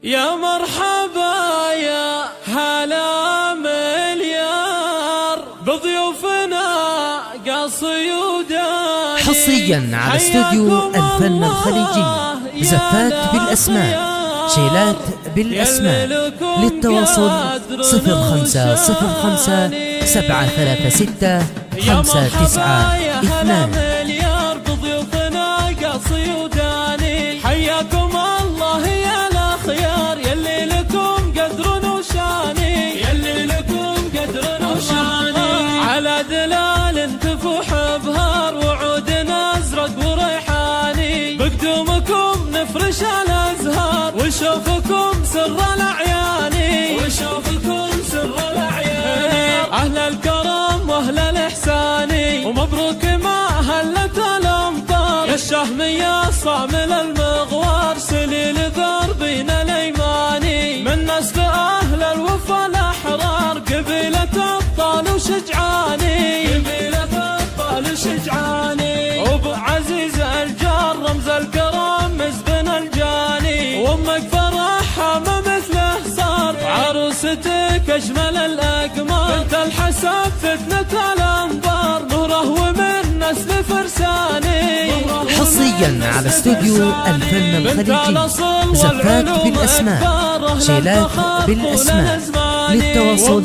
يا مرحبا يا هلا مليار بضيوفنا قصي وداني. حصريا على استوديو الفن الخليجي. زفات بالأسماء، شيلات بالأسماء. للتواصل 0505 736 592. حياكم الله يا الأخيار يلي لكم قدر وشاني، يلي لكم قدر وشاني. على دلال تفوح بهار وعودنا أزرق وريحاني، بقدومكم نفرش الأزهار ونشوفكم سر الأعياني، ونشوفكم سر الأعياني. أهل الكرم وأهل الإحساني ومبروك ما هلت الأمطار. يا الشهمية صامل المغوار سليل دربنا الأيماني، من نسل أهل الوفا الأحرار قبيلة أبطال وشجعاني، قبيلة أبطال وشجعاني. وأبو عزيز الجار رمز الكرم مزبن الجاني، وأمك فرحها ما مثله صار عروستك أجمل الأقمار. بنت الحسب فتنة الأنظار نوره ومن نسل فرساني. حصريا على استوديو الفن الخليجي. زفات بالأسماء، شيلات بالأسماء. للتواصل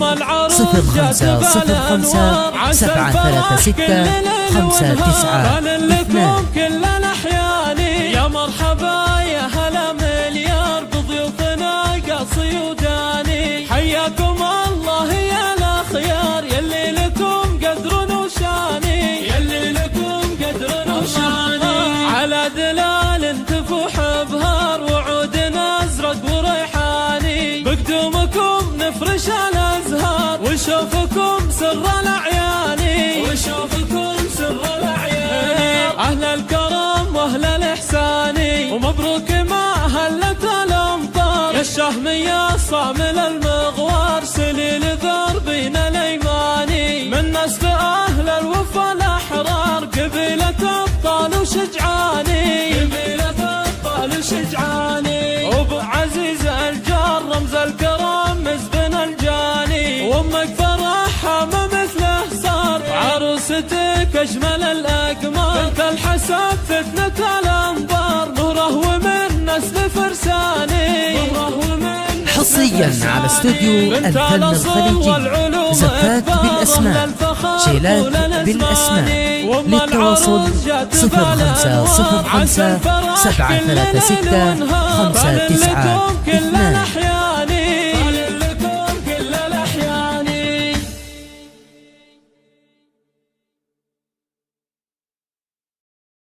0505 736 592. كل الأحيان يا مرحبا يا هلا مليار بضيوفنا قصي وداني. حياكم الله يا الأخيار يلي لكم قدر وشاني، يلي لكم قدر وشاني. على دلال تفوح بهار وعودنا أزرق وريحاني، بقدومكم نفرش الأزهار ونشوفكم سر الأعياني، ونشوفكم سر الأعياني. أهل الكرم وأهل الإحساني ومبروك ما هلت الأمطار. يا الشهمية صامل المغوار سليل دربنا الأيماني، من نسل أهل الوفا الأحرار قبيلة أبطال وشجعاني، قبيلة أبطال وشجعاني. وأبو عزيز الجار رمز الكرم مزبن الجاني، وأمك فرحها ما مثله صار عروستك أجمل الأقمار. بنت الحسب فتنة الأنظار نوره ومن نسل فرساني، نوره ومن. حصريا على استوديو الفن الخليجي. زفات بالأسماء، شيلات بالأسماء. للتواصل 0505 736 592.